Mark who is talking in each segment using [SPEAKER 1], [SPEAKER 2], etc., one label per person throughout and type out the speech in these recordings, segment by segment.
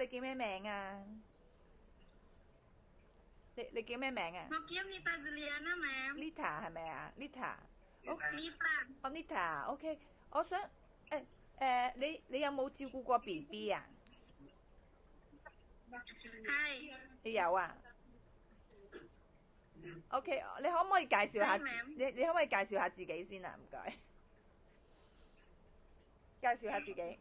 [SPEAKER 1] 你叫咩名啊？你叫咩名啊
[SPEAKER 2] 我叫 Nita Juliana ma'am。？Lita
[SPEAKER 1] 係咪啊？Lita，哦
[SPEAKER 2] Nita。
[SPEAKER 1] 哦 Lita，OK，我想你有冇照顧過 BB 啊？
[SPEAKER 2] 係。
[SPEAKER 1] 你有啊？OK，你可唔可以介紹下？
[SPEAKER 2] 係 ma'am。
[SPEAKER 1] 你可唔可以介紹下自己先啊？唔該，介紹下自己。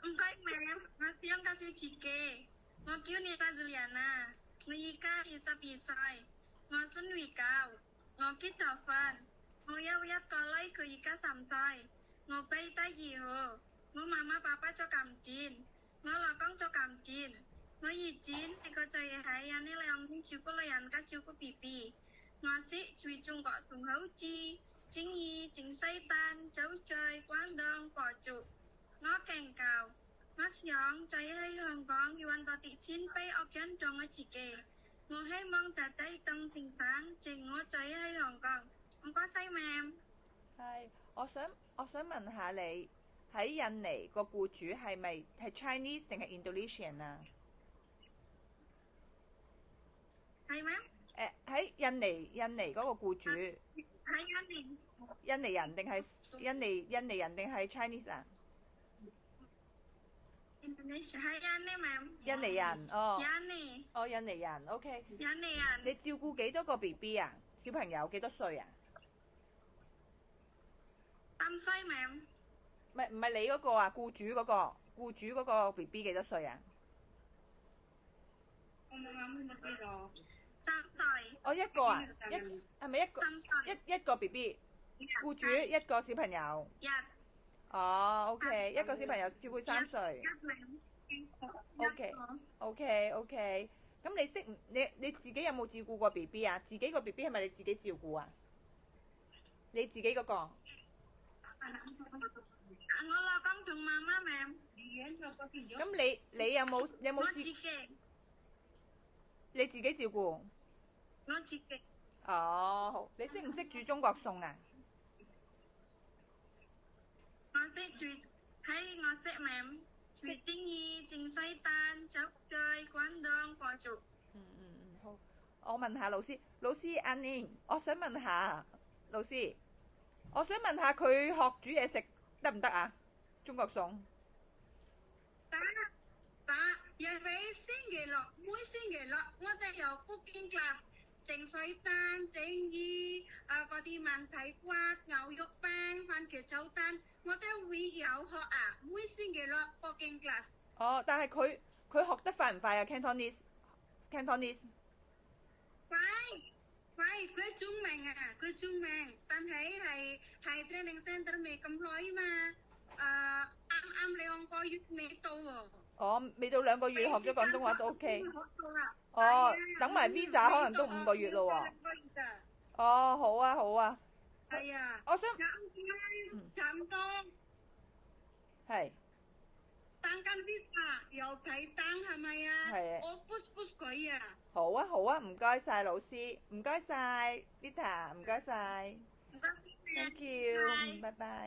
[SPEAKER 2] 唔該 ma'am，我想介紹自己。我叫 Nita Juliana，我而家22歲，我姓韋教，我結咗婚，我有一個女，佢而家3歲，我俾第2號，我媽媽爸爸做監製，我老公做監製。我以前係個最喺印尼兩邊照顧老人家照顧 BB， 我識喺中國同好似靜宜、靜西丹、酒醉、關東、博族。我勁教，我想就喺香港要揾到啲錢俾屋企人做我自己。我希望大家當平等，正我就喺香港。唔該晒 ma'am。
[SPEAKER 1] 係，我想問下你喺印尼個僱主係咪係 Chinese 定係 Indonesian 啊？
[SPEAKER 2] 係 ma'am。
[SPEAKER 1] 喺印尼嗰個僱主，
[SPEAKER 2] 喺印尼。
[SPEAKER 1] 印尼人定係印尼人定係 Chinese 啊？Indonesia
[SPEAKER 2] 係印尼 ma'am。
[SPEAKER 1] 印尼人哦，
[SPEAKER 2] 印尼。
[SPEAKER 1] 哦印尼人 OK。
[SPEAKER 2] 印尼人。
[SPEAKER 1] 你照顧幾多個 BB 啊？小朋友幾多歲啊？
[SPEAKER 2] 3歲 ma'am。
[SPEAKER 1] 唔係你嗰個啊，僱主嗰個 BB 幾多歲啊？
[SPEAKER 2] 我冇諗過呢個。3歲。
[SPEAKER 1] 哦一個啊，係咪
[SPEAKER 2] 3歲。
[SPEAKER 1] 一個 BB？僱主一個小朋友。
[SPEAKER 2] 一。
[SPEAKER 1] 哦，OK，一個小朋友照顧3歲。OK。咁你自己有冇照顧過 BB 啊？自己個 BB 係咪你自己照顧啊？你自己嗰個？
[SPEAKER 2] 我老公同媽媽 ma'am。
[SPEAKER 1] 咁你有冇
[SPEAKER 2] 我自己。
[SPEAKER 1] 你自己照顧？
[SPEAKER 2] 我自己。
[SPEAKER 1] 哦，好。你識唔識煮中國餸啊？
[SPEAKER 2] 我識煮，喺我識 ma'am。煮dinner、蒸西蛋、酒醉、關東、博族。
[SPEAKER 1] 好。我問下老師阿年，我想問下老師，佢學煮嘢食得唔得啊？中國餸。
[SPEAKER 2] 得，因為星期六每星期六我哋有 cooking class， 整水蛋、整魚，嗰啲明太骨、牛肉餅、番茄炒蛋，我哋會有學啊。每星期六 cooking class。
[SPEAKER 1] 哦，但係佢學得快唔快啊？Cantonese。
[SPEAKER 2] 快，佢聰明啊，佢聰明，但係 training center 未咁耐嘛，啱2個月未到喎。
[SPEAKER 1] 哦，未到2個月學咗廣東話都 OK。
[SPEAKER 2] 學到啦。
[SPEAKER 1] 哦，等埋 visa 可能都5個月咯喎。哦，好啊。
[SPEAKER 2] 係啊。
[SPEAKER 1] 我想
[SPEAKER 2] 差唔多。
[SPEAKER 1] 係。
[SPEAKER 2] 等緊 visa 又睇單係咪啊？
[SPEAKER 1] 係啊。
[SPEAKER 2] 我 push 佢啊。
[SPEAKER 1] 好啊，唔該晒老師，唔該晒 Lita，唔該晒。
[SPEAKER 2] 唔該。
[SPEAKER 1] Thank you，拜拜。